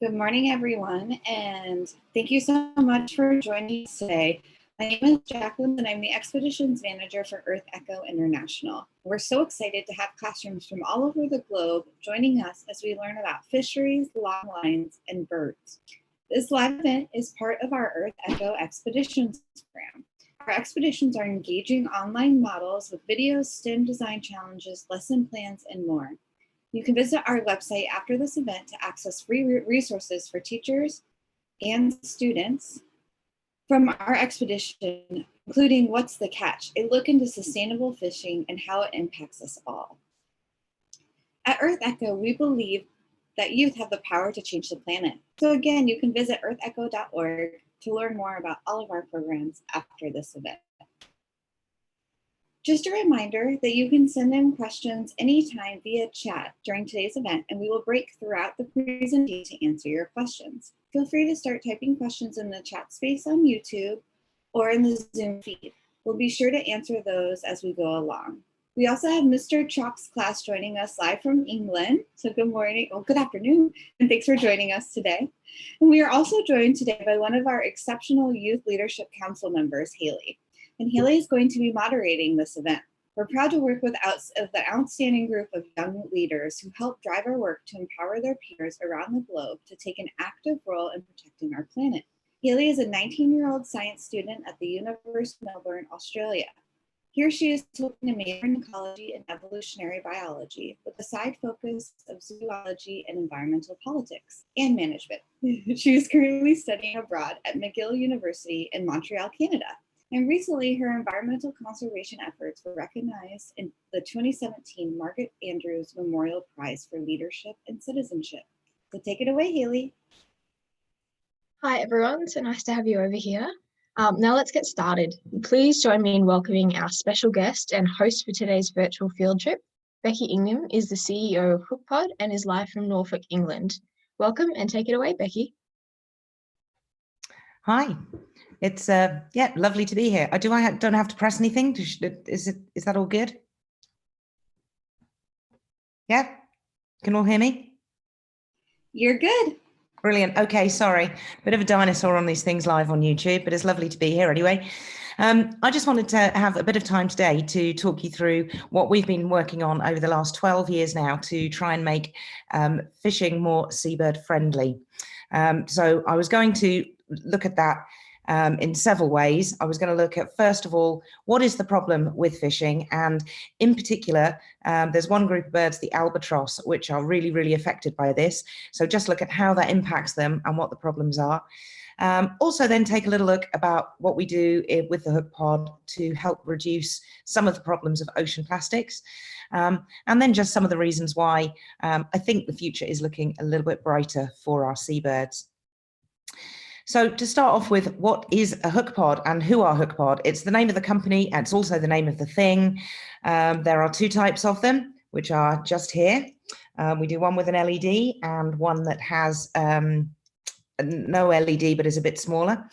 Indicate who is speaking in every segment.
Speaker 1: Good morning, everyone, and thank you so much for joining us today. My name is Jacqueline, and I'm the Expeditions Manager for EarthEcho International. We're so excited to have classrooms from all over the globe joining us as we learn about fisheries, longlines, and birds. This live event is part of our EarthEcho Expeditions program. Our expeditions are engaging online models with videos, STEM design challenges, lesson plans, and more. You can visit our website after this event to access free resources for teachers and students from our expedition, including What's the Catch? A look into sustainable fishing and how it impacts us all. At EarthEcho, we believe that youth have the power to change the planet. So again, you can visit earthecho.org to learn more about all of our programs after this event. Just a reminder that you can send in questions anytime via chat during today's event, and we will break throughout the presentation to answer your questions. Feel free to start typing questions in the chat space on YouTube or in the Zoom feed. We'll be sure to answer those as we go along. We also have Mr. Chalk's class joining us live from England. So good morning, good afternoon, and thanks for joining us today. And we are also joined today by one of our exceptional Youth Leadership Council members, Haley. And Haley is going to be moderating this event. We're proud to work with the outstanding group of young leaders who help drive our work to empower their peers around the globe to take an active role in protecting our planet. Haley is a 19-year-old science student at the University of Melbourne, Australia. Here she is taking a major in ecology and evolutionary biology with a side focus of zoology and environmental politics and management. She is currently studying abroad at McGill University in Montreal, Canada. And recently, her environmental conservation efforts were recognized in the 2017 Margaret Andrews Memorial Prize for Leadership and Citizenship. So take it away, Haley.
Speaker 2: Hi, everyone. So nice to have you over here. Now let's get started. Please join me in welcoming our special guest and host for today's virtual field trip. Becky Ingham is the CEO of Hookpod and is live from Norfolk, England. Welcome and take it away, Becky.
Speaker 3: Hi. It's lovely to be here. Don't have to press anything. Is that all good? Yeah, can all hear me?
Speaker 1: You're good.
Speaker 3: Brilliant. Okay, sorry, bit of a dinosaur on these things live on YouTube, but it's lovely to be here anyway. I just wanted to have a bit of time today to talk you through what we've been working on over the last 12 years now to try and make fishing more seabird friendly. So I was going to look at that in several ways. I was going to look at, first of all, what is the problem with fishing? And in particular, there's one group of birds, the albatross, which are really, really affected by this. So just look at how that impacts them and what the problems are. Also then take a little look about what we do with the Hookpod to help reduce some of the problems of ocean plastics. And then just some of the reasons why I think the future is looking a little bit brighter for our seabirds. So to start off with, what is a Hookpod and who are Hookpod? It's the name of the company, and it's also the name of the thing. There are two types of them, which are just here. We do one with an LED and one that has no LED, but is a bit smaller.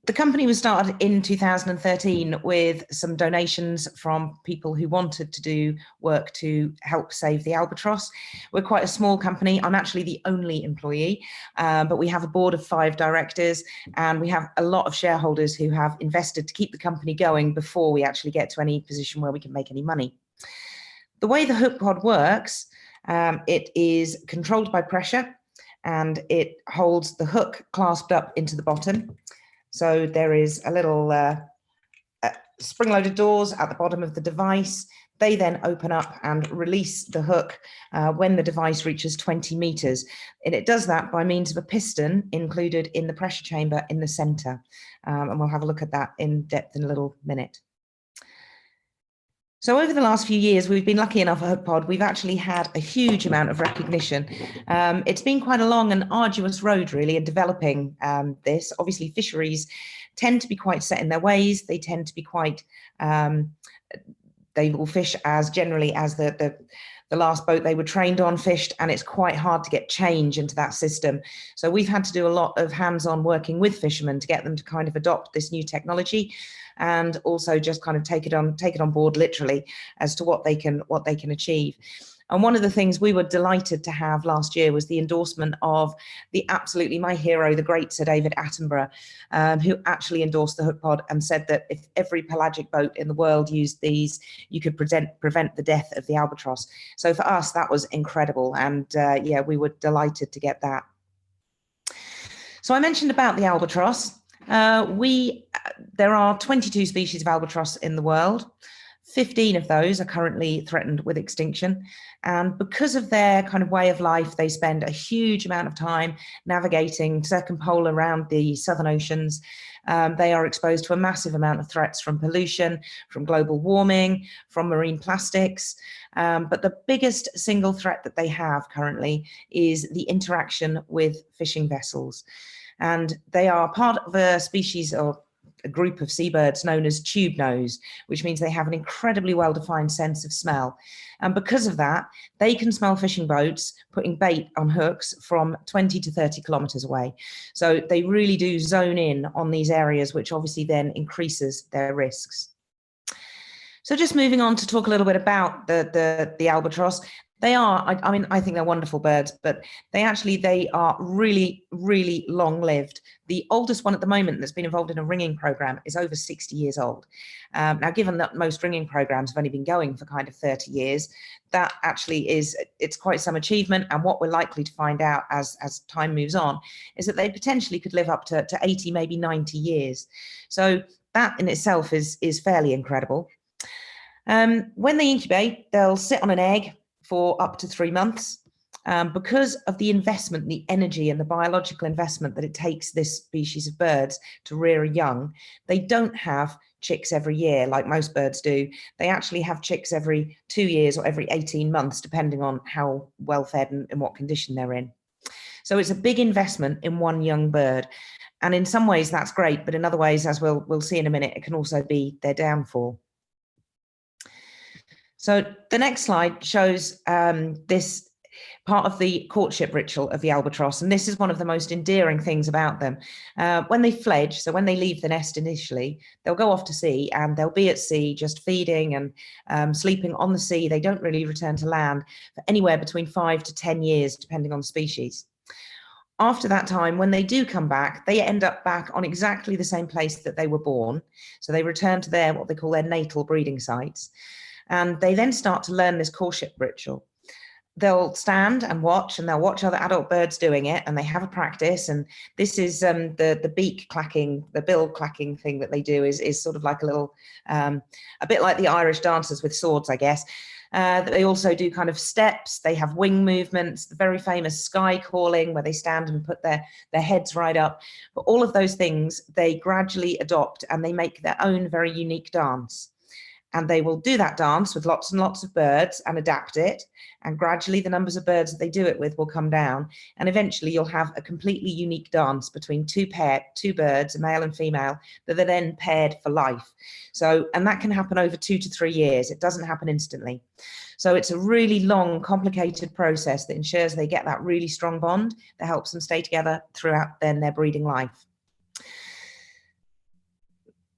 Speaker 3: The company was started in 2013 with some donations from people who wanted to do work to help save the albatross. We're quite a small company. I'm actually the only employee, but we have a board of 5 directors, and we have a lot of shareholders who have invested to keep the company going before we actually get to any position where we can make any money. The way the Hookpod works, it is controlled by pressure, and it holds the hook clasped up into the bottom. So there is a little spring-loaded doors at the bottom of the device. They then open up and release the hook when the device reaches 20 meters. And it does that by means of a piston included in the pressure chamber in the center. And we'll have a look at that in depth in a little minute. So over the last few years, we've been lucky enough at Hookpod, we've actually had a huge amount of recognition. It's been quite a long and arduous road, really, in developing this. Obviously, fisheries tend to be quite set in their ways. They tend to be quite, they will fish as generally as the last boat they were trained on fished, and it's quite hard to get change into that system. So we've had to do a lot of hands-on working with fishermen to get them to kind of adopt this new technology, and also just kind of take it on board literally as to what they can achieve. And one of the things we were delighted to have last year was the endorsement of absolutely my hero, the great Sir David Attenborough, who actually endorsed the Hookpod and said that if every pelagic boat in the world used these, you could prevent the death of the albatross. So for us, that was incredible. And yeah, we were delighted to get that. So I mentioned about the albatross. There are 22 species of albatross in the world. 15 of those are currently threatened with extinction. And because of their kind of way of life, they spend a huge amount of time navigating circumpolar around the southern oceans. They are exposed to a massive amount of threats from pollution, from global warming, from marine plastics. But the biggest single threat that they have currently is the interaction with fishing vessels. And they are part of a species or a group of seabirds known as tube nose, which means they have an incredibly well-defined sense of smell. And because of that, they can smell fishing boats putting bait on hooks from 20 to 30 kilometers away. So they really do zone in on these areas, which obviously then increases their risks. So just moving on to talk a little bit about the albatross. They are, I mean, I think they're wonderful birds, but they are really, really long-lived. The oldest one at the moment that's been involved in a ringing program is over 60 years old. Now, given that most ringing programs have only been going for kind of 30 years, that actually it's quite some achievement. And what we're likely to find out as time moves on is that they potentially could live up to 80, maybe 90 years. So that in itself is fairly incredible. When they incubate, they'll sit on an egg for up to 3 months. Because of the investment, the energy and the biological investment that it takes this species of birds to rear a young, they don't have chicks every year like most birds do. They actually have chicks every 2 years or every 18 months, depending on how well fed and what condition they're in. So it's a big investment in one young bird. And in some ways that's great, but in other ways, as we'll see in a minute, it can also be their downfall. So the next slide shows this part of the courtship ritual of the albatross, and this is one of the most endearing things about them. When they fledge, so when they leave the nest initially, they'll go off to sea and they'll be at sea just feeding and sleeping on the sea. They don't really return to land for anywhere between 5 to 10 years, depending on the species. After that time, when they do come back, they end up back on exactly the same place that they were born. So they return to what they call their natal breeding sites. And they then start to learn this courtship ritual. They'll stand and they'll watch other adult birds doing it, and they have a practice. And this is the beak clacking, the bill clacking thing that they do is sort of like a little, a bit like the Irish dancers with swords, I guess. They also do kind of steps. They have wing movements, the very famous sky calling, where they stand and put their heads right up. But all of those things, they gradually adopt, and they make their own very unique dance. And they will do that dance with lots and lots of birds and adapt it. And gradually the numbers of birds that they do it with will come down. And eventually you'll have a completely unique dance between two birds, a male and female, that are then paired for life. So, and that can happen over 2 to 3 years. It doesn't happen instantly. So it's a really long, complicated process that ensures they get that really strong bond that helps them stay together throughout then their breeding life.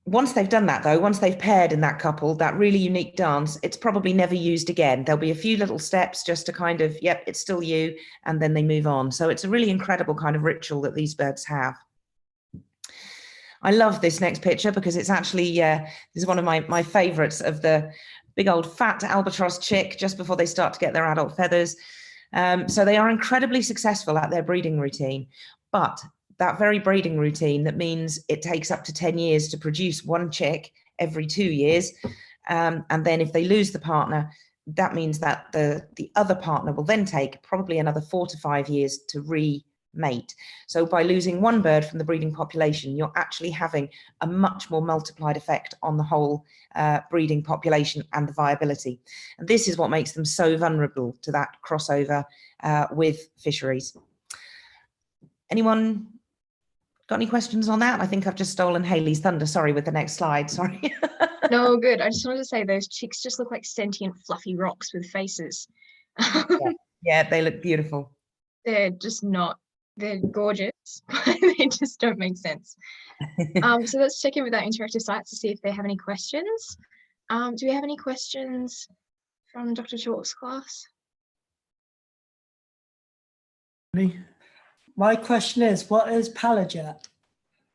Speaker 3: Once they've done that, though, once they've paired in that couple, that really unique dance, it's probably never used again. There'll be a few little steps just to kind of, yep, it's still you, and then they move on. So it's a really incredible kind of ritual that these birds have. I love this next picture because it's actually, this is one of my favorites of the big old fat albatross chick just before they start to get their adult feathers. So they are incredibly successful at their breeding routine, but that very breeding routine, that means it takes up to 10 years to produce one chick every 2 years. And then if they lose the partner, that means that the other partner will then take probably another 4 to 5 years to remate. So by losing one bird from the breeding population, you're actually having a much more multiplied effect on the whole breeding population and the viability. And this is what makes them so vulnerable to that crossover with fisheries. Anyone got any questions on that? I think I've just stolen Hayley's thunder. Sorry, with the next slide. Sorry.
Speaker 2: No, good. I just wanted to say those chicks just look like sentient fluffy rocks with faces.
Speaker 3: Yeah, they look beautiful.
Speaker 2: They're just not, they're gorgeous, but they just don't make sense. So let's check in with our interactive sites to see if they have any questions. Do we have any questions from Dr. Chalk's class?
Speaker 4: My question is, what is pelagic?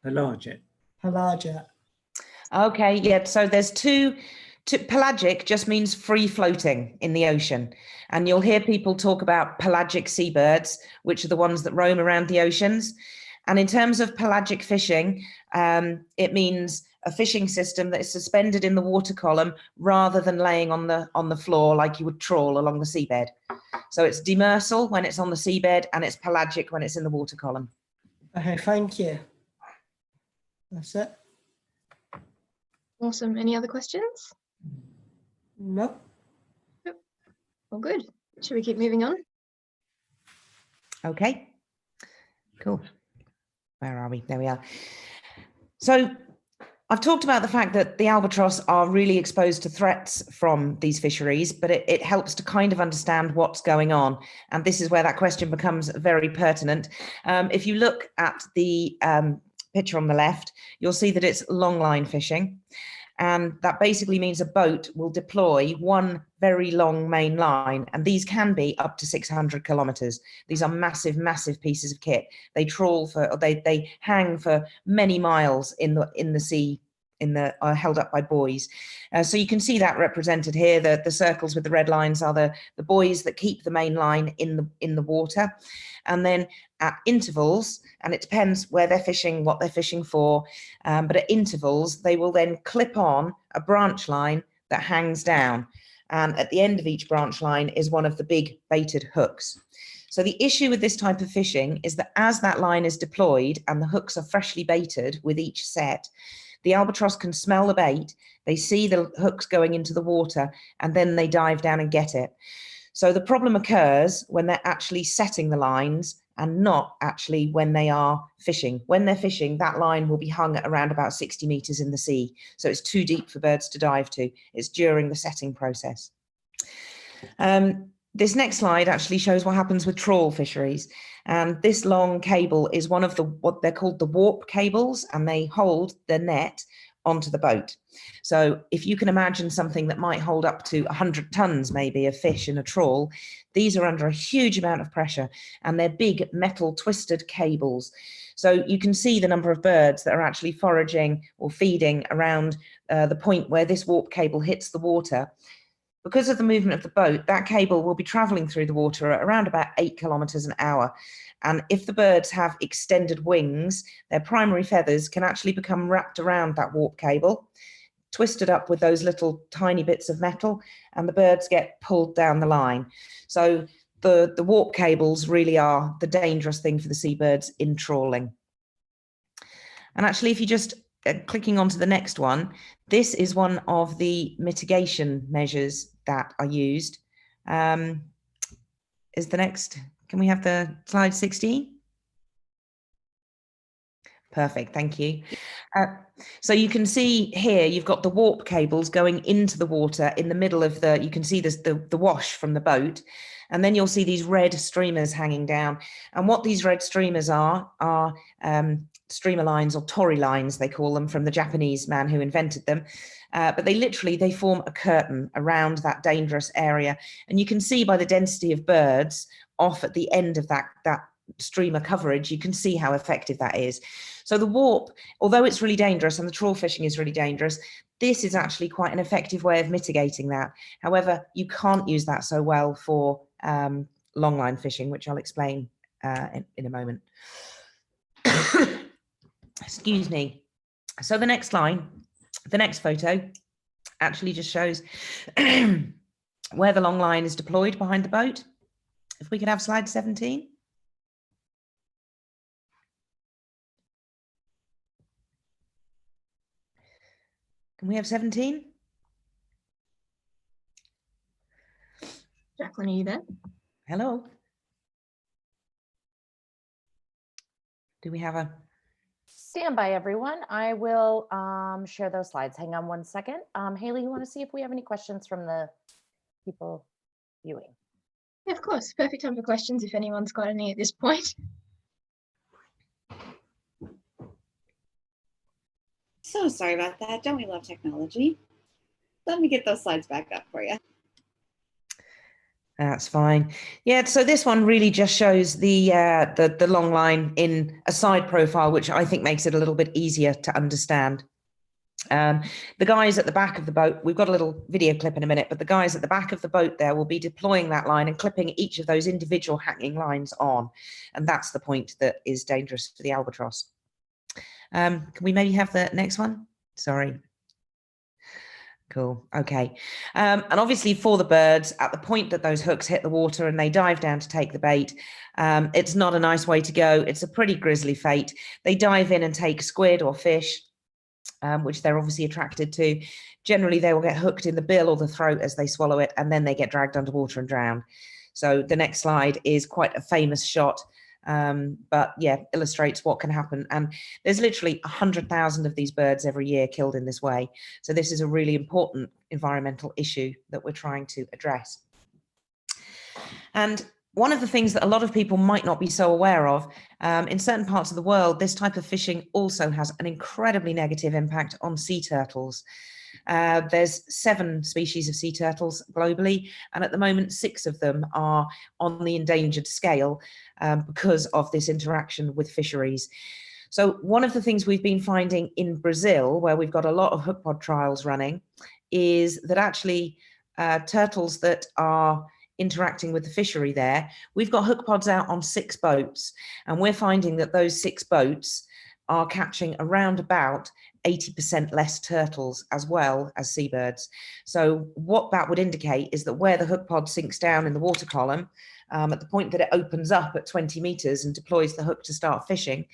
Speaker 5: Pelagic.
Speaker 4: Pelagic.
Speaker 3: Okay, yeah, so there's two. Pelagic just means free floating in the ocean. And you'll hear people talk about pelagic seabirds, which are the ones that roam around the oceans. And in terms of pelagic fishing, it means a fishing system that is suspended in the water column rather than laying on the floor like you would trawl along the seabed. So it's demersal when it's on the seabed, and it's pelagic when it's in the water column.
Speaker 4: Okay, thank you. That's it.
Speaker 2: Awesome. Any other questions?
Speaker 4: No.
Speaker 2: All good. Should we keep moving on?
Speaker 3: Okay, cool. Where are we? There we are. So I've talked about the fact that the albatross are really exposed to threats from these fisheries, but it helps to kind of understand what's going on. And this is where that question becomes very pertinent. If you look at the picture on the left, you'll see that it's longline fishing. And that basically means a boat will deploy one very long main line, and these can be up to 600 kilometers. These are massive, massive pieces of kit. They trawl for, they hang for many miles in the sea, held up by buoys. So you can see that represented here. The circles with the red lines are the buoys that keep the main line in the water. And then at intervals, and it depends where they're fishing, what they're fishing for, but at intervals, they will then clip on a branch line that hangs down. And at the end of each branch line is one of the big baited hooks. So the issue with this type of fishing is that as that line is deployed and the hooks are freshly baited with each set, the albatross can smell the bait, they see the hooks going into the water, and then they dive down and get it. So the problem occurs when they're actually setting the lines and not actually when they are fishing. When they're fishing, that line will be hung at around about 60 meters in the sea. So it's too deep for birds to dive to. It's during the setting process. This next slide actually shows what happens with trawl fisheries. And this long cable is one of what they're called the warp cables, and they hold the net onto the boat. So if you can imagine something that might hold up to 100 tons maybe of fish in a trawl, these are under a huge amount of pressure, and they're big metal twisted cables. So you can see the number of birds that are actually foraging or feeding around the point where this warp cable hits the water. Because of the movement of the boat, that cable will be traveling through the water at around about 8 kilometers an hour. And if the birds have extended wings, their primary feathers can actually become wrapped around that warp cable, twisted up with those little tiny bits of metal, and the birds get pulled down the line. So the warp cables really are the dangerous thing for the seabirds in trawling. And actually, if you just clicking onto the next one, this is one of the mitigation measures that are used. Is the next, can we have the slide 16? Perfect, thank you. So you can see here, you've got the warp cables going into the water in the middle of you can see this, the wash from the boat, and then you'll see these red streamers hanging down. And what these red streamers are streamer lines, or tori lines, they call them, from the Japanese man who invented them. But they form a curtain around that dangerous area. And you can see by the density of birds off at the end of that streamer coverage, you can see how effective that is. So the warp, although it's really dangerous and the trawl fishing is really dangerous, this is actually quite an effective way of mitigating that. However, you can't use that so well for longline fishing, which I'll explain in a moment. Excuse me. So the next photo actually just shows where the long line is deployed behind the boat. If we could have slide 17. Can we have 17?
Speaker 2: Jacqueline, are you there?
Speaker 3: Hello. Do we have a...
Speaker 6: Stand by, everyone. I will share those slides. Hang on one second. Haley, you want to see if we have any questions from the people viewing?
Speaker 2: Yeah, of course. Perfect time for questions if anyone's got any at this point.
Speaker 1: So sorry about that. Don't we love technology? Let me get those slides back up for you.
Speaker 3: That's fine. Yeah, so this one really just shows the long line in a side profile, which I think makes it a little bit easier to understand. The guys at the back of the boat, we've got a little video clip in a minute, but the guys at the back of the boat there will be deploying that line and clipping each of those individual hanging lines on. And that's the point that is dangerous for the albatross. Can we maybe have the next one? Sorry. Cool. Okay. And obviously for the birds, at the point that those hooks hit the water and they dive down to take the bait, it's not a nice way to go. It's a pretty grisly fate. They dive in and take squid or fish, which they're obviously attracted to. Generally, they will get hooked in the bill or the throat as they swallow it, and then they get dragged underwater and drowned. So the next slide is quite a famous shot, but yeah, illustrates what can happen. And there's literally 100,000 of these birds every year killed in this way. So this is a really important environmental issue that we're trying to address. And one of the things that a lot of people might not be so aware of, in certain parts of the world, this type of fishing also has an incredibly negative impact on sea turtles. There's 7 species of sea turtles globally, and at the moment 6 of them are on the endangered scale because of this interaction with fisheries. So one of the things we've been finding in Brazil, where we've got a lot of hookpod trials running, is that actually turtles that are interacting with the fishery there, we've got hookpods out on 6 boats, and we're finding that those 6 boats are catching around about 80% less turtles as well as seabirds. So what that would indicate is that where the hookpod sinks down in the water column, at the point that it opens up at 20 meters and deploys the hook to start fishing,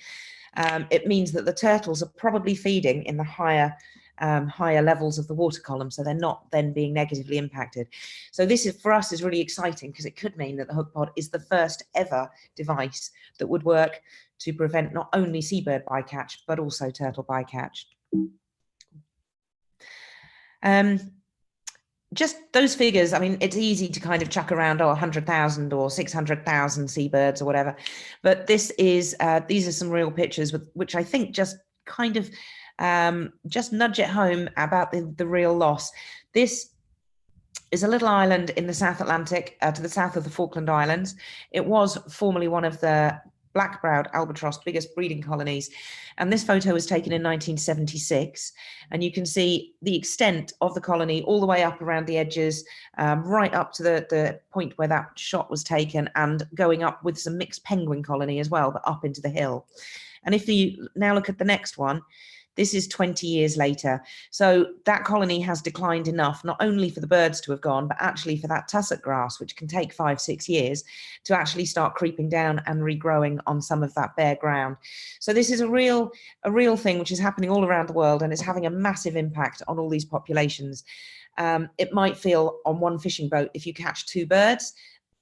Speaker 3: it means that the turtles are probably feeding in the higher levels of the water column, so they're not then being negatively impacted. So this is, for us, is really exciting because it could mean that the hookpod is the first ever device that would work to prevent not only seabird bycatch but also turtle bycatch. Just those figures, I mean, it's easy to kind of chuck around, 100,000 or 600,000 seabirds or whatever, but this is these are some real pictures which I think just kind of just nudge it home about the real loss. This is a little island in the South Atlantic to the south of the Falkland Islands. It was formerly one of the black-browed albatross biggest breeding colonies, and this photo was taken in 1976, and you can see the extent of the colony all the way up around the edges, right up to the point where that shot was taken, and going up with some mixed penguin colony as well, but up into the hill. And if you now look at the next one, this is 20 years later. So that colony has declined enough, not only for the birds to have gone, but actually for that tussock grass, which can take 5-6 years, to actually start creeping down and regrowing on some of that bare ground. So this is a real thing which is happening all around the world, and it's having a massive impact on all these populations. It might feel on one fishing boat, if you catch 2 birds,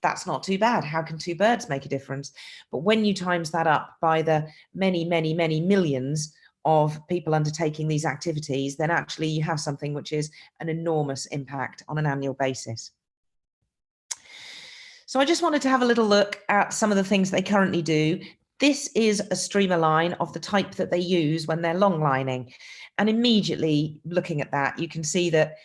Speaker 3: that's not too bad. How can 2 birds make a difference? But when you times that up by the many, many, many millions of people undertaking these activities, then actually you have something which is an enormous impact on an annual basis. So I just wanted to have a little look at some of the things they currently do. This is a streamer line of the type that they use when they're long lining. And immediately looking at that, you can see that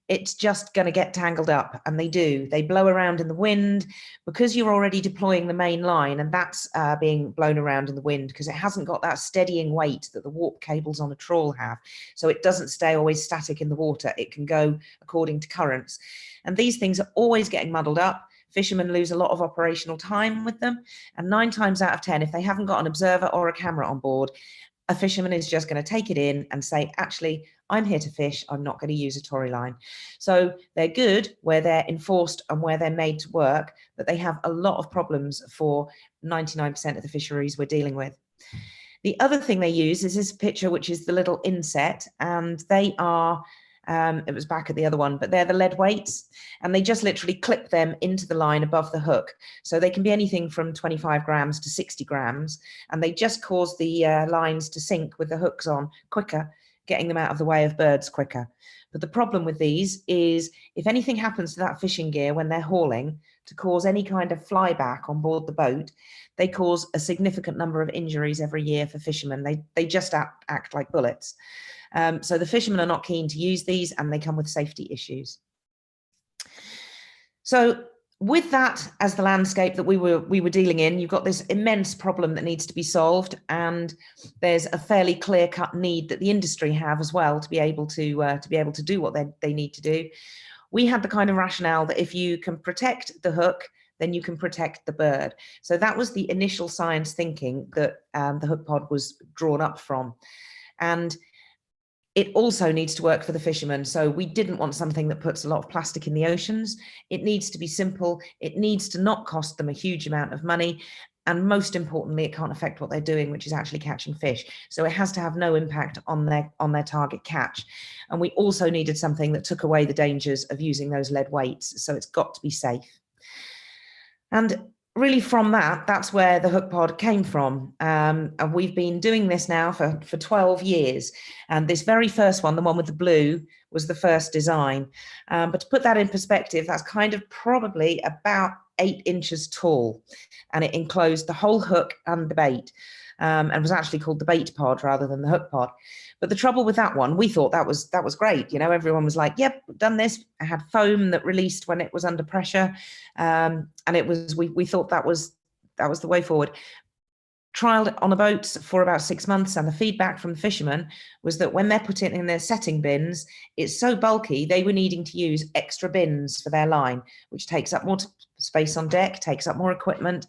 Speaker 3: it's just going to get tangled up, and they do. They blow around in the wind because you're already deploying the main line, and that's being blown around in the wind because it hasn't got that steadying weight that the warp cables on a trawl have. So it doesn't stay always static in the water. It can go according to currents. And these things are always getting muddled up. Fishermen lose a lot of operational time with them. And 9 times out of 10, if they haven't got an observer or a camera on board, a fisherman is just going to take it in and say, actually, I'm here to fish. I'm not going to use a tory line. So they're good where they're enforced and where they're made to work, but they have a lot of problems for 99% of the fisheries we're dealing with. The other thing they use is this picture, which is the little inset, and they are, it was back at the other one, but they're the lead weights, and they just literally clip them into the line above the hook. So they can be anything from 25 grams to 60 grams, and they just cause the lines to sink with the hooks on quicker, getting them out of the way of birds quicker. But the problem with these is if anything happens to that fishing gear when they're hauling to cause any kind of flyback on board the boat, they cause a significant number of injuries every year for fishermen. They just act like bullets. So the fishermen are not keen to use these, and they come with safety issues. So with that as the landscape that we were dealing in, you've got this immense problem that needs to be solved, and there's a fairly clear-cut need that the industry have as well to be able to do what they need to do. We had the kind of rationale that if you can protect the hook, then you can protect the bird. So that was the initial science thinking that the hook pod was drawn up from. And it also needs to work for the fishermen. So we didn't want something that puts a lot of plastic in the oceans. It needs to be simple. It needs to not cost them a huge amount of money. And most importantly, it can't affect what they're doing, which is actually catching fish. So it has to have no impact on their target catch. And we also needed something that took away the dangers of using those lead weights. So it's got to be safe. And really from that's where the hook pod came from. And we've been doing this now for 12 years. And this very first one, the one with the blue, was the first design. But to put that in perspective, that's kind of probably about 8 inches tall. And it enclosed the whole hook and the bait. And was actually called the bait pod rather than the hook pod. But the trouble with that one, we thought that was great. You know, everyone was like, yep, done this. I had foam that released when it was under pressure. And it was, we thought that was the way forward. Trialed it on a boat for about 6 months, and the feedback from the fishermen was that when they're putting it in their setting bins, it's so bulky, they were needing to use extra bins for their line, which takes up more space on deck, takes up more equipment,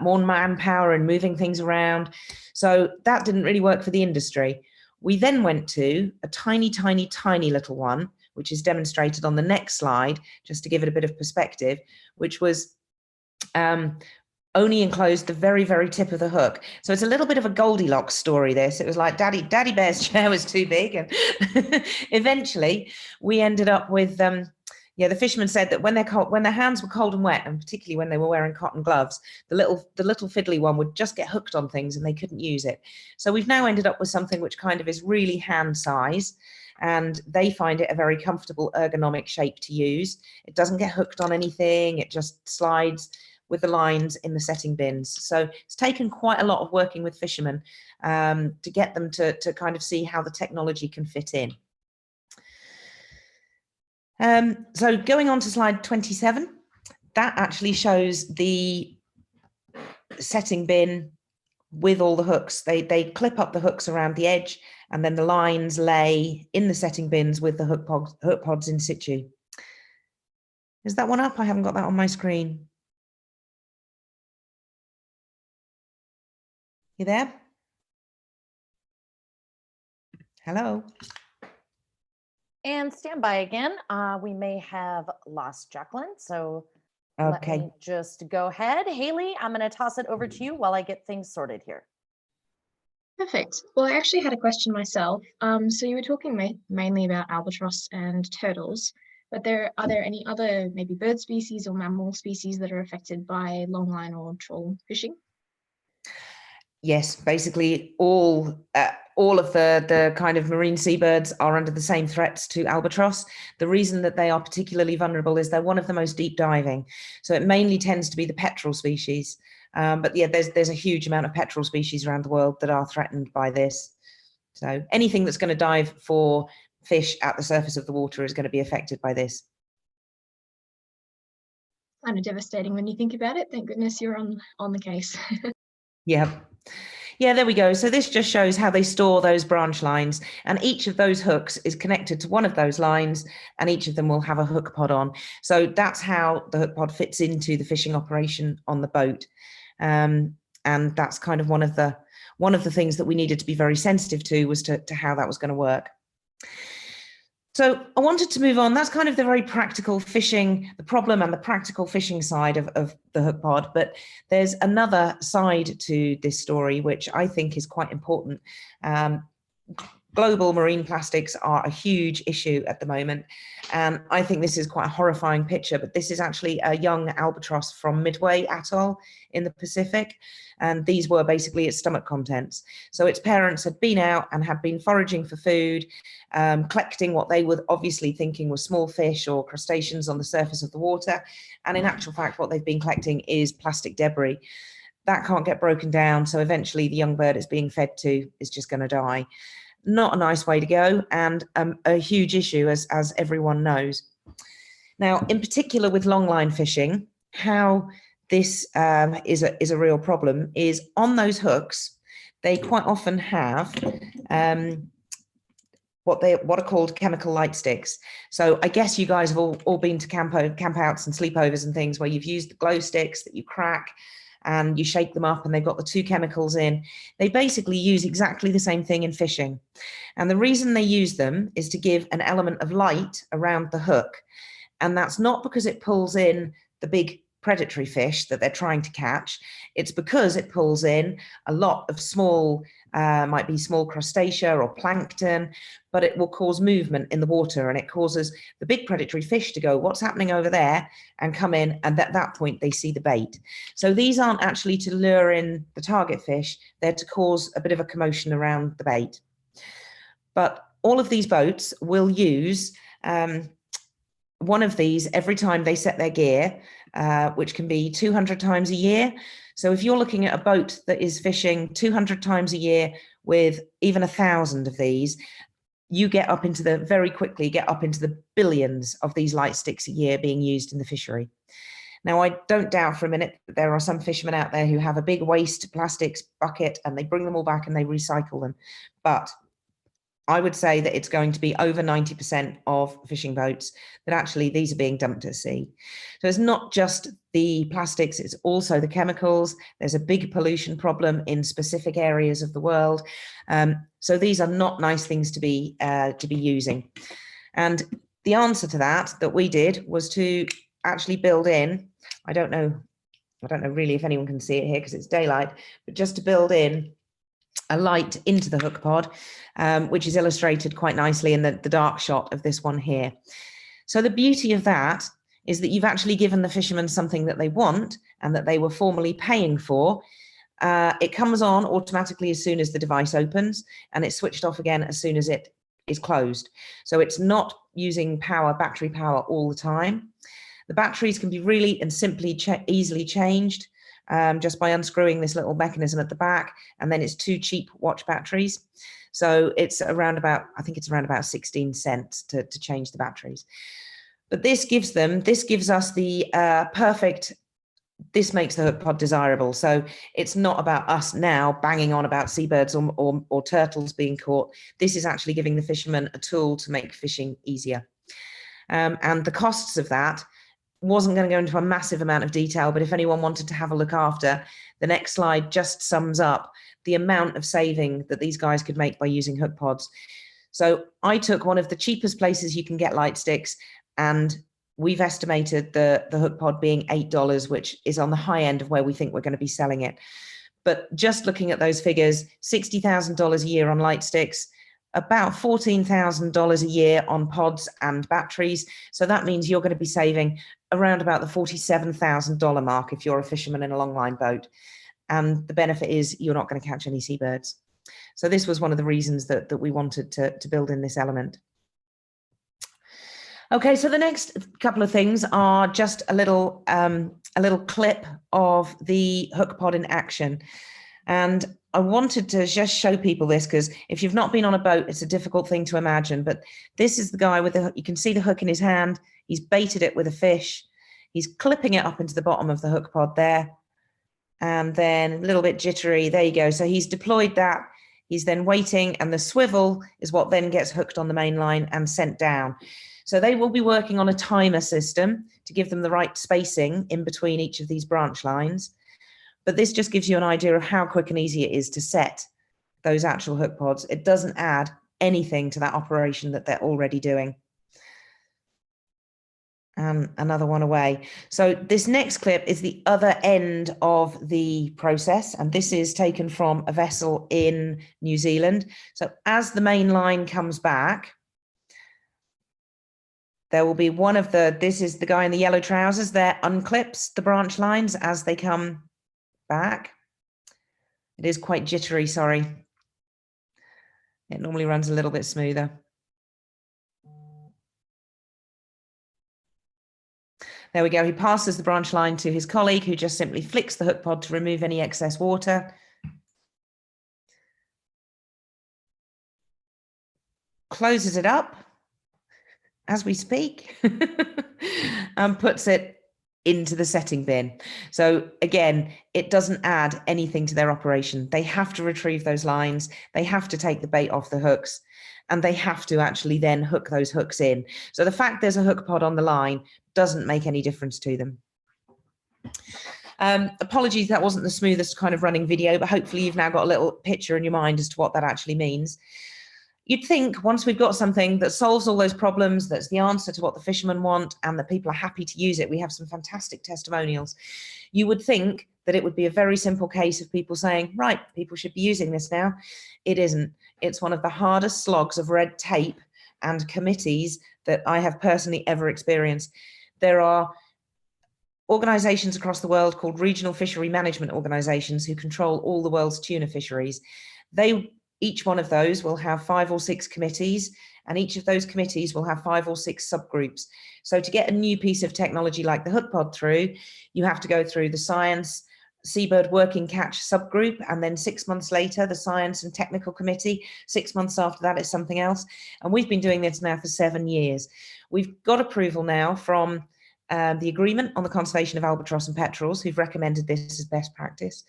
Speaker 3: more manpower and moving things around. So that didn't really work for the industry. We then went to a tiny, tiny, tiny little one, which is demonstrated on the next slide, just to give it a bit of perspective, which was only enclosed the very, very tip of the hook. So it's a little bit of a Goldilocks story, this. It was like Daddy Bear's chair was too big. And eventually we ended up with, the fishermen said that when their hands were cold and wet, and particularly when they were wearing cotton gloves, the little fiddly one would just get hooked on things and they couldn't use it. So we've now ended up with something which kind of is really hand size, and they find it a very comfortable ergonomic shape to use. It doesn't get hooked on anything. It just slides with the lines in the setting bins. So it's taken quite a lot of working with fishermen to get them to kind of see how the technology can fit in. So going on to slide 27, that actually shows the setting bin with all the hooks. They clip up the hooks around the edge, and then the lines lay in the setting bins with the hook pods in situ. Is that one up? I haven't got that on my screen. You there? Hello?
Speaker 6: And stand by again. We may have lost Jacqueline, so
Speaker 3: Okay.
Speaker 6: let me just go ahead. Haley, I'm going to toss it over to you while I get things sorted here.
Speaker 2: Perfect. Well, I actually had a question myself. So you were talking mainly about albatross and turtles, but are there any other maybe bird species or mammal species that are affected by longline or trawl fishing?
Speaker 3: Yes, basically all of the kind of marine seabirds are under the same threats to albatross. The reason that they are particularly vulnerable is they're one of the most deep diving. So it mainly tends to be the petrel species. But yeah, there's a huge amount of petrel species around the world that are threatened by this. So anything that's going to dive for fish at the surface of the water is going to be affected by this.
Speaker 2: Kind of devastating when you think about it. Thank goodness you're on the case.
Speaker 3: Yeah, there we go. So this just shows how they store those branch lines, and each of those hooks is connected to one of those lines, and each of them will have a hook pod on. So that's how the hook pod fits into the fishing operation on the boat. And that's kind of one of the things that we needed to be very sensitive to, was to how that was going to work. So I wanted to move on. That's kind of the very practical fishing, the problem and the practical fishing side of the hook pod. But there's another side to this story, which I think is quite important. Global marine plastics are a huge issue at the moment. And I think this is quite a horrifying picture, but this is actually a young albatross from Midway Atoll in the Pacific. And these were basically its stomach contents. So its parents had been out and had been foraging for food, collecting what they were obviously thinking was small fish or crustaceans on the surface of the water. And in actual fact, what they've been collecting is plastic debris. That can't get broken down. So eventually the young bird it's being fed to is just going to die. Not a nice way to go, and a huge issue, as everyone knows. Now, in particular with longline fishing, how this is a real problem is on those hooks, they quite often have what are called chemical light sticks. So I guess you guys have all been to campouts and sleepovers and things where you've used the glow sticks that you crack and you shake them up and they've got the two chemicals in. They basically use exactly the same thing in fishing. And the reason they use them is to give an element of light around the hook. And that's not because it pulls in the big predatory fish that they're trying to catch. It's because it pulls in a lot of small, might be small crustacea or plankton, but it will cause movement in the water and it causes the big predatory fish to go, what's happening over there? And come in, and at that point they see the bait. So these aren't actually to lure in the target fish, they're to cause a bit of a commotion around the bait. But all of these boats will use one of these every time they set their gear, which can be 200 times a year. So if you're looking at a boat that is fishing 200 times a year with even 1,000 of these, you get up into very quickly get up into the billions of these light sticks a year being used in the fishery. Now, I don't doubt for a minute that there are some fishermen out there who have a big waste plastics bucket and they bring them all back and they recycle them. But I would say that it's going to be over 90% of fishing boats that actually these are being dumped at sea. So it's not just the plastics, it's also the chemicals. There's a big pollution problem in specific areas of the world. So these are not nice things to be using. And the answer to that we did was to actually build in, I don't know really if anyone can see it here because it's daylight, but just to build in a light into the hook pod, which is illustrated quite nicely in the dark shot of this one here. So the beauty of that is that you've actually given the fishermen something that they want and that they were formerly paying for. It comes on automatically as soon as the device opens, and it's switched off again as soon as it is closed. So it's not using battery power all the time. The batteries can be really and simply easily changed. Just by unscrewing this little mechanism at the back, and then it's 2 cheap watch batteries. So it's around about, I think it's around about 16 cents to change the batteries. But this gives us the this makes the hook pod desirable. So it's not about us now banging on about seabirds or turtles being caught. This is actually giving the fishermen a tool to make fishing easier. And the costs of that, wasn't going to go into a massive amount of detail, but if anyone wanted to have a look after, the next slide just sums up the amount of saving that these guys could make by using hook pods. So I took one of the cheapest places you can get light sticks, and we've estimated the hook pod being $8, which is on the high end of where we think we're going to be selling it. But just looking at those figures, $60,000 a year on light sticks, about $14,000 a year on pods and batteries. So that means you're going to be saving around about the $47,000 mark if you're a fisherman in a longline boat. And the benefit is you're not going to catch any seabirds. So this was one of the reasons that we wanted to build in this element. Okay, so the next couple of things are just a little clip of the hook pod in action. And I wanted to just show people this because if you've not been on a boat, it's a difficult thing to imagine. But this is the guy with the hook. You can see the hook in his hand. He's baited it with a fish. He's clipping it up into the bottom of the hook pod there. And then a little bit jittery. There you go. So he's deployed that. He's then waiting, and the swivel is what then gets hooked on the main line and sent down. So they will be working on a timer system to give them the right spacing in between each of these branch lines. But this just gives you an idea of how quick and easy it is to set those actual hook pods. It doesn't add anything to that operation that they're already doing. And another one away. So this next clip is the other end of the process. And this is taken from a vessel in New Zealand. So as the main line comes back, there will be this is the guy in the yellow trousers there, unclips the branch lines as they come back. It is quite jittery, sorry. It normally runs a little bit smoother. There we go. He passes the branch line to his colleague, who just simply flicks the hook pod to remove any excess water. Closes it up. as we speak and puts it into the setting bin. So again, it doesn't add anything to their operation. They have to retrieve those lines, they have to take the bait off the hooks, and they have to actually then hook those hooks in. So the fact there's a hook pod on the line doesn't make any difference to them. Apologies, that wasn't the smoothest kind of running video, but hopefully you've now got a little picture in your mind as to what that actually means. You'd think once we've got something that solves all those problems, that's the answer to what the fishermen want, and that people are happy to use it, we have some fantastic testimonials, you would think that it would be a very simple case of people saying, right, people should be using this now. It isn't. It's one of the hardest slogs of red tape and committees that I have personally ever experienced. There are organizations across the world called regional fishery management organizations who control all the world's tuna fisheries. Each one of those will have 5 or 6 committees, and each of those committees will have 5 or 6 subgroups. So to get a new piece of technology like the hook pod through, you have to go through the science Seabird working catch subgroup, and then 6 months later, the science and technical committee. 6 months after that is something else. And we've been doing this now for 7 years. We've got approval now from the Agreement on the Conservation of Albatross and Petrels, who've recommended this as best practice.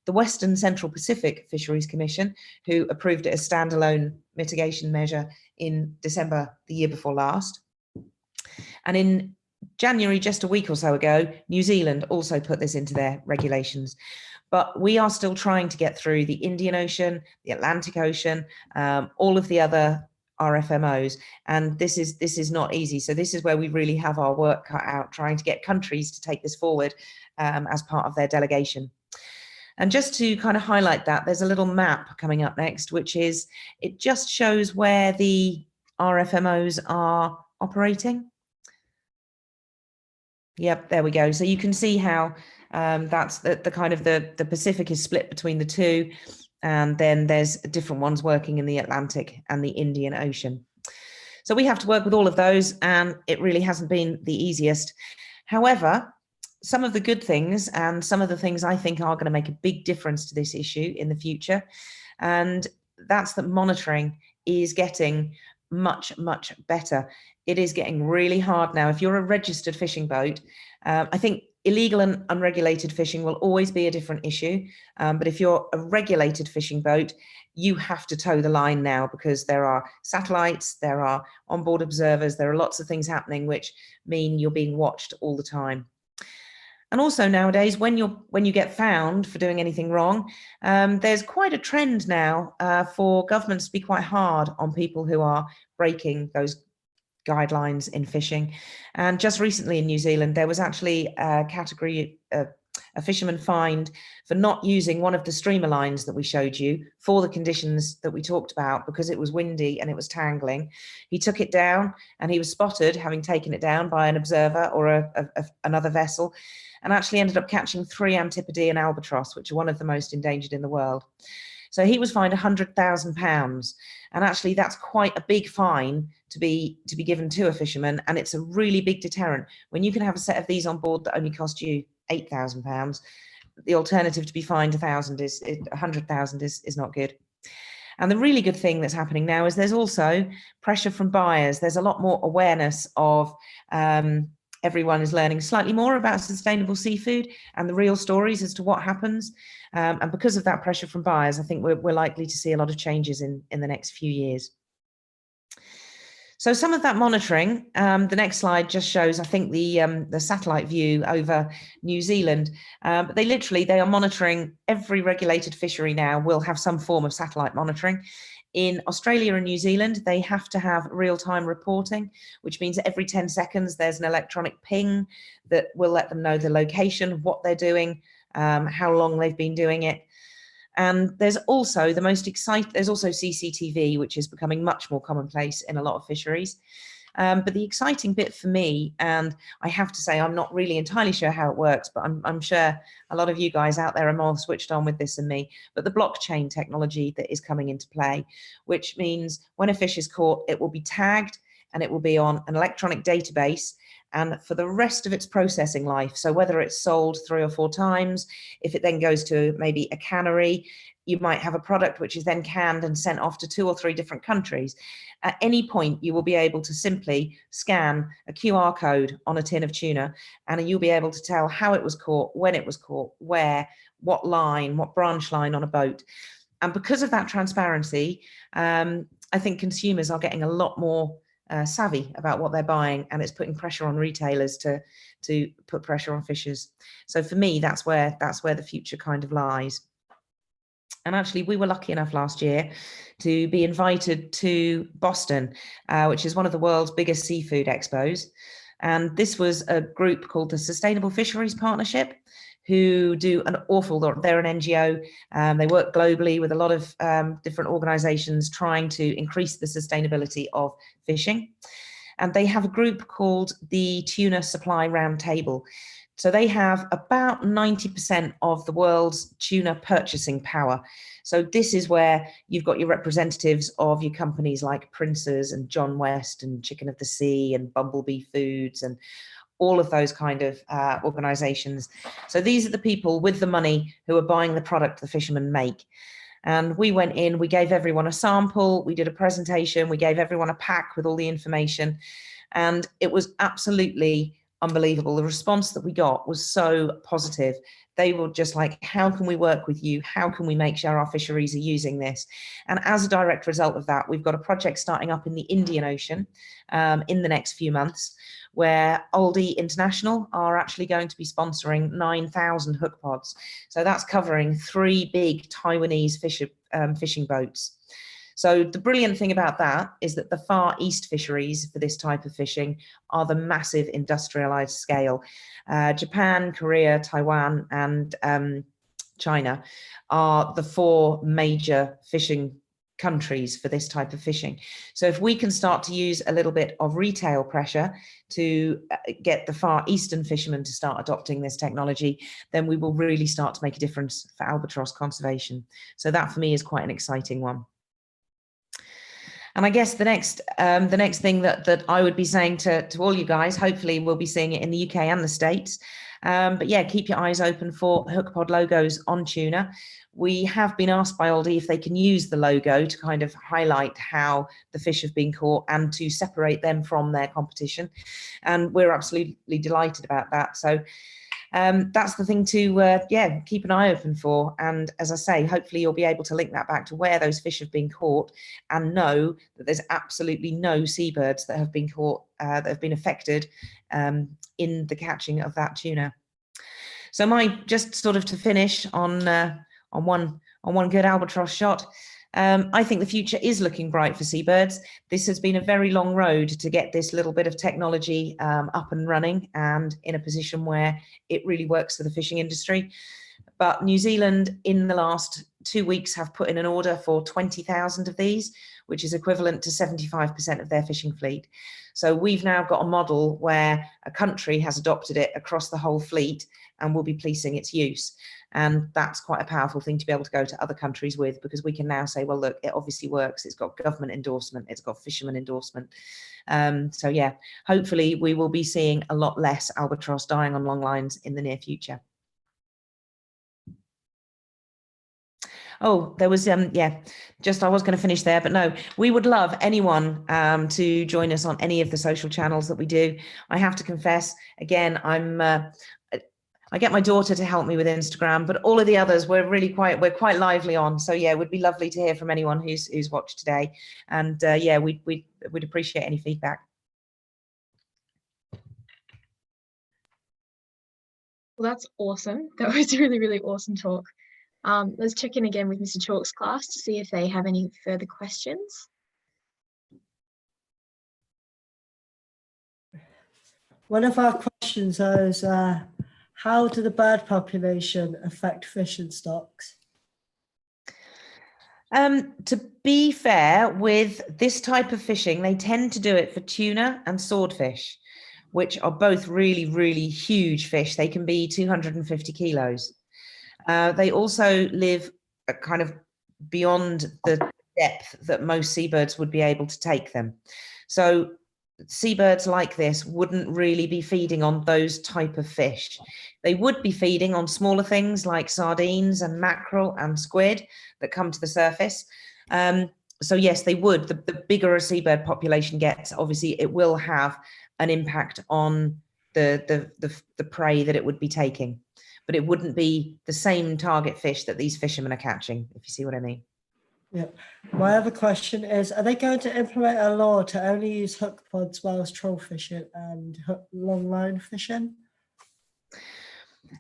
Speaker 3: The Western Central Pacific Fisheries Commission, who approved it as standalone mitigation measure in December the year before last. And in January, just a week or so ago, New Zealand also put this into their regulations. But we are still trying to get through the Indian Ocean, the Atlantic Ocean, all of the other RFMOs, and this is not easy. So this is where we really have our work cut out, trying to get countries to take this forward as part of their delegation. And just to kind of highlight that, there's a little map coming up next, which is, it just shows where the RFMOs are operating. Yep, there we go. So you can see how that's the kind of the Pacific is split between the two, and then there's different ones working in the Atlantic and the Indian Ocean. So we have to work with all of those, and it really hasn't been the easiest. However, some of the good things and some of the things I think are going to make a big difference to this issue in the future, and that's that monitoring is getting much, much better. It is getting really hard now. If you're a registered fishing boat, I think illegal and unregulated fishing will always be a different issue. But if you're a regulated fishing boat, you have to tow the line now, because there are satellites, there are onboard observers, there are lots of things happening which mean you're being watched all the time. And also nowadays, when you get found for doing anything wrong, there's quite a trend now for governments to be quite hard on people who are breaking those guidelines in fishing. And just recently in New Zealand, there was actually a category, a fisherman fined for not using one of the streamer lines that we showed you for the conditions that we talked about, because it was windy and it was tangling. He took it down, and he was spotted having taken it down by an observer or another vessel, and actually ended up catching 3 Antipodean albatross, which are one of the most endangered in the world. So he was fined £100,000, and actually that's quite a big fine to be given to a fisherman, and it's a really big deterrent. When you can have a set of these on board that only cost you £8,000, the alternative to be fined £100,000 is not good. And the really good thing that's happening now is there's also pressure from buyers. There's a lot more awareness of everyone is learning slightly more about sustainable seafood and the real stories as to what happens. And because of that pressure from buyers, I think we're likely to see a lot of changes in the next few years. So some of that monitoring, the next slide just shows, I think, the satellite view over New Zealand. But they are monitoring every regulated fishery now will have some form of satellite monitoring. In Australia and New Zealand, they have to have real-time reporting, which means every 10 seconds there's an electronic ping that will let them know the location, what they're doing, how long they've been doing it. And there's also there's also CCTV, which is becoming much more commonplace in a lot of fisheries. But the exciting bit for me, and I have to say I'm not really entirely sure how it works, but I'm sure a lot of you guys out there are more switched on with this than me, but the blockchain technology that is coming into play, which means when a fish is caught, it will be tagged and it will be on an electronic database, and for the rest of its processing life. So whether it's sold 3 or 4 times, if it then goes to maybe a cannery, you might have a product which is then canned and sent off to 2 or 3 different countries. At any point, you will be able to simply scan a QR code on a tin of tuna, and you'll be able to tell how it was caught, when it was caught, where, what line, what branch line on a boat. And because of that transparency, I think consumers are getting a lot more savvy about what they're buying, and it's putting pressure on retailers to put pressure on fishers. So for me, that's where the future kind of lies. And actually, we were lucky enough last year to be invited to Boston, which is one of the world's biggest seafood expos. And this was a group called the Sustainable Fisheries Partnership, who do an awful lot. They're an NGO. They work globally with a lot of different organizations trying to increase the sustainability of fishing. And they have a group called the Tuna Supply Roundtable. So they have about 90% of the world's tuna purchasing power. So this is where you've got your representatives of your companies like Prince's and John West and Chicken of the Sea and Bumblebee Foods and all of those kind of organizations. So these are the people with the money who are buying the product the fishermen make. And we went in, we gave everyone a sample, we did a presentation, we gave everyone a pack with all the information, and it was absolutely unbelievable. The response that we got was so positive. They were just like, how can we work with you? How can we make sure our fisheries are using this? And as a direct result of that, we've got a project starting up in the Indian Ocean in the next few months, where Aldi International are actually going to be sponsoring 9,000 hook pods. So that's covering 3 big Taiwanese fishing boats. So the brilliant thing about that is that the Far East fisheries for this type of fishing are the massive industrialized scale. Japan, Korea, Taiwan, and China are the 4 major fishing countries for this type of fishing. So if we can start to use a little bit of retail pressure to get the Far Eastern fishermen to start adopting this technology, then we will really start to make a difference for albatross conservation. So that for me is quite an exciting one. And I guess the next thing that I would be saying to all you guys, hopefully we'll be seeing it in the UK and the States. But yeah, keep your eyes open for Hookpod logos on tuna. We have been asked by Aldi if they can use the logo to kind of highlight how the fish have been caught and to separate them from their competition. And we're absolutely delighted about that. So that's the thing to keep an eye open for. And as I say, hopefully you'll be able to link that back to where those fish have been caught and know that there's absolutely no seabirds that have been caught, that have been affected in the catching of that tuna. So just sort of to finish on one good albatross shot, I think the future is looking bright for seabirds. This has been a very long road to get this little bit of technology up and running and in a position where it really works for the fishing industry. But New Zealand in the last 2 weeks have put in an order for 20,000 of these, which is equivalent to 75% of their fishing fleet. So we've now got a model where a country has adopted it across the whole fleet and will be policing its use. And that's quite a powerful thing to be able to go to other countries with, because we can now say, well, look, it obviously works. It's got government endorsement. It's got fisherman endorsement. So yeah, hopefully we will be seeing a lot less albatross dying on long lines in the near future. Oh, there was, I was going to finish there, but no, we would love anyone to join us on any of the social channels that we do. I have to confess, again, I get my daughter to help me with Instagram, but all of the others we're quite lively on. So yeah, it would be lovely to hear from anyone who's watched today. And yeah, we'd appreciate any feedback.
Speaker 2: Well, that's awesome. That was a really, really awesome talk. Let's check in again with Mr. Chalk's class to see if they have any further questions.
Speaker 4: One of our questions is, how do the bird population affect fishing stocks?
Speaker 3: To be fair, with this type of fishing, they tend to do it for tuna and swordfish, which are both really, really huge fish. They can be 250 kilos. They also live kind of beyond the depth that most seabirds would be able to take them. So seabirds like this wouldn't really be feeding on those type of fish. They would be feeding on smaller things like sardines and mackerel and squid that come to the surface. So yes, they would. The bigger a seabird population gets, obviously it will have an impact on the prey that it would be taking, but it wouldn't be the same target fish that these fishermen are catching, if you see what I mean.
Speaker 4: Yeah. My other question is, are they going to implement a law to only use hook pods whilst troll fishing and longline fishing?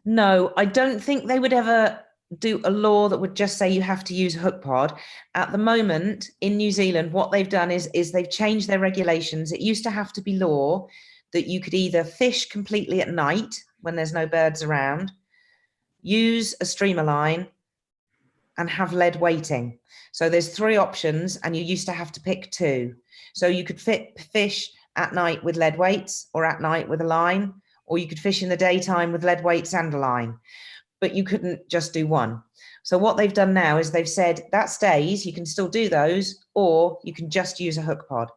Speaker 3: No, I don't think they would ever do a law that would just say you have to use a hook pod. At the moment in New Zealand, what they've done is they've changed their regulations. It used to have to be law that you could either fish completely at night when there's no birds around, use a streamer line, and have lead weighting. So there's 3 options, and you used to have to pick 2. So you could fish at night with lead weights, or at night with a line, or you could fish in the daytime with lead weights and a line, but you couldn't just do one. So what they've done now is they've said that stays, you can still do those, or you can just use a hook pod.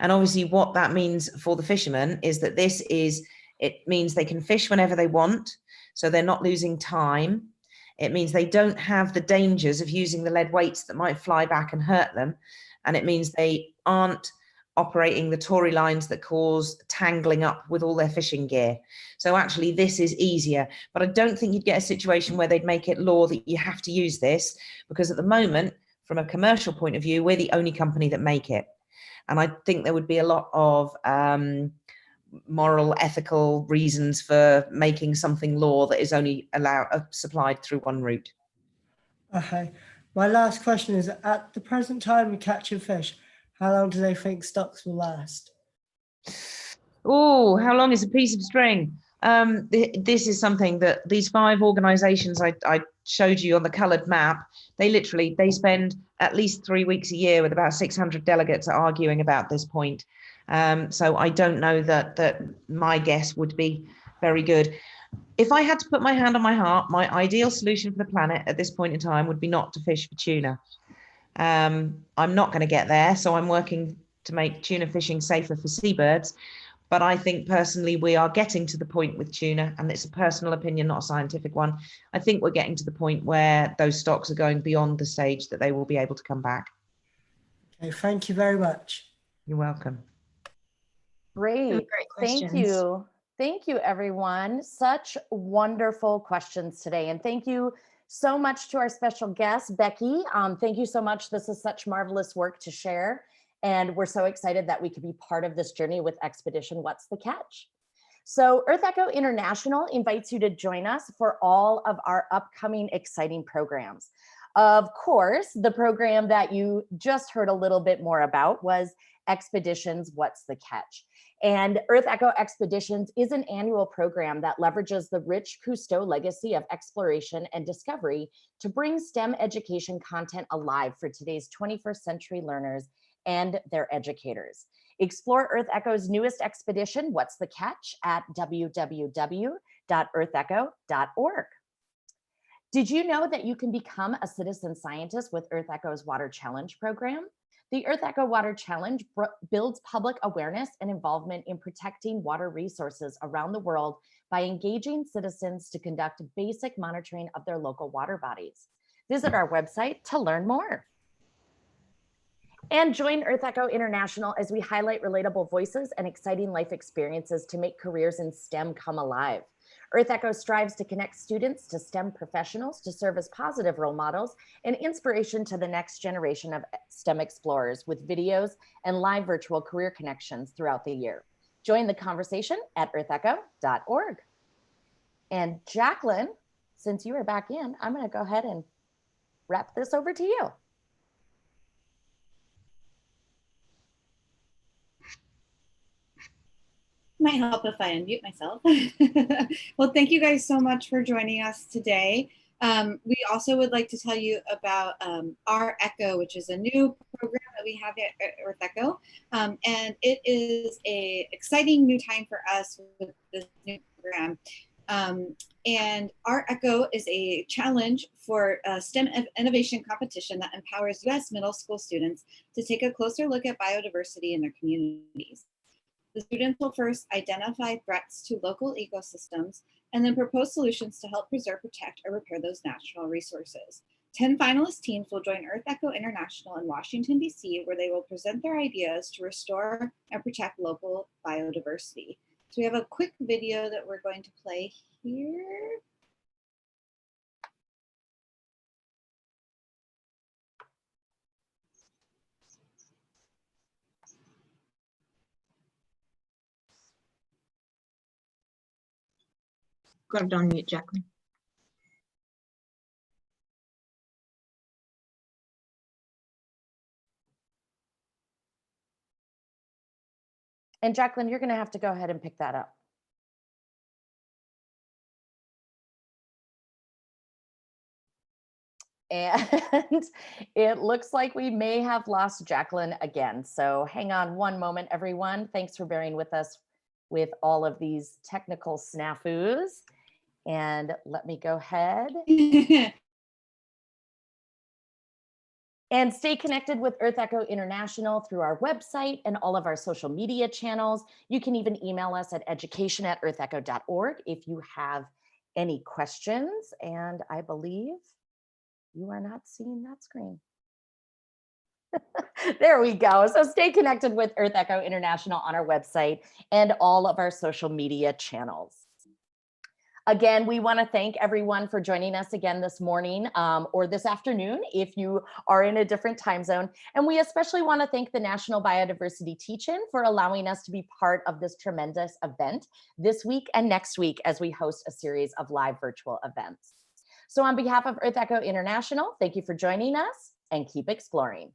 Speaker 3: And obviously what that means for the fishermen is that it means they can fish whenever they want, so they're not losing time. It means they don't have the dangers of using the lead weights that might fly back and hurt them. And it means they aren't operating the Tory lines that cause tangling up with all their fishing gear. So actually this is easier, but I don't think you'd get a situation where they'd make it law that you have to use this, because at the moment, from a commercial point of view, we're the only company that make it. And I think there would be a lot of moral, ethical reasons for making something law that is only supplied through one route.
Speaker 4: Okay. My last question is, at the present time of catching fish, how long do they think stocks will last?
Speaker 3: Oh, how long is a piece of string? This is something that these 5 organizations I showed you on the colored map, they spend at least 3 weeks a year with about 600 delegates arguing about this point. So I don't know that my guess would be very good. If I had to put my hand on my heart, my ideal solution for the planet at this point in time would be not to fish for tuna. I'm not going to get there, so I'm working to make tuna fishing safer for seabirds. But I think personally we are getting to the point with tuna, and it's a personal opinion, not a scientific one. I think we're getting to the point where those stocks are going beyond the stage that they will be able to come back.
Speaker 4: Okay, thank you very much.
Speaker 3: You're welcome.
Speaker 6: Great. Thank
Speaker 2: questions.
Speaker 6: you. Thank you, everyone. Such wonderful questions today. And thank you so much to our special guest, Becky. Thank you so much. This is such marvelous work to share. And we're so excited that we could be part of this journey with Expedition What's the Catch? So EarthEcho International invites you to join us for all of our upcoming exciting programs. Of course, the program that you just heard a little bit more about was Expeditions What's the Catch? And EarthEcho Expeditions is an annual program that leverages the rich Cousteau legacy of exploration and discovery to bring STEM education content alive for today's 21st century learners and their educators. Explore EarthEcho's newest expedition, What's the Catch, at www.earthecho.org. Did you know that you can become a citizen scientist with EarthEcho's Water Challenge program? The EarthEcho Water Challenge builds public awareness and involvement in protecting water resources around the world by engaging citizens to conduct basic monitoring of their local water bodies. Visit our website to learn more. And join EarthEcho International as we highlight relatable voices and exciting life experiences to make careers in STEM come alive. EarthEcho strives to connect students to STEM professionals to serve as positive role models and inspiration to the next generation of STEM explorers with videos and live virtual career connections throughout the year. Join the conversation at earthecho.org. And Jacqueline, since you are back in, I'm going to go ahead and wrap this over to you.
Speaker 1: Might help if I unmute myself. Well, thank you guys so much for joining us today. We also would like to tell you about our Echo, which is a new program that we have at EarthEcho. And it is an exciting new time for us with this new program. And our Echo is a challenge for a STEM innovation competition that empowers U.S. middle school students to take a closer look at biodiversity in their communities. The students will first identify threats to local ecosystems and then propose solutions to help preserve, protect, or repair those natural resources. 10 finalist teams will join EarthEcho International in Washington, D.C., where they will present their ideas to restore and protect local biodiversity. So we have a quick video that we're going to play here.
Speaker 2: Got it on mute, Jacqueline.
Speaker 6: And Jacqueline, you're going to have to go ahead and pick that up. And it looks like we may have lost Jacqueline again. So hang on one moment, everyone. Thanks for bearing with us with all of these technical snafus. And let me go ahead and stay connected with EarthEcho International through our website and all of our social media channels. You can even email us at education@earthecho.org if you have any questions. And I believe you are not seeing that screen. There we go. So stay connected with EarthEcho International on our website and all of our social media channels. Again, we want to thank everyone for joining us again this morning or this afternoon if you are in a different time zone. And we especially want to thank the National Biodiversity Teach-In for allowing us to be part of this tremendous event this week and next week as we host a series of live virtual events. So on behalf of EarthEcho International, thank you for joining us and keep exploring.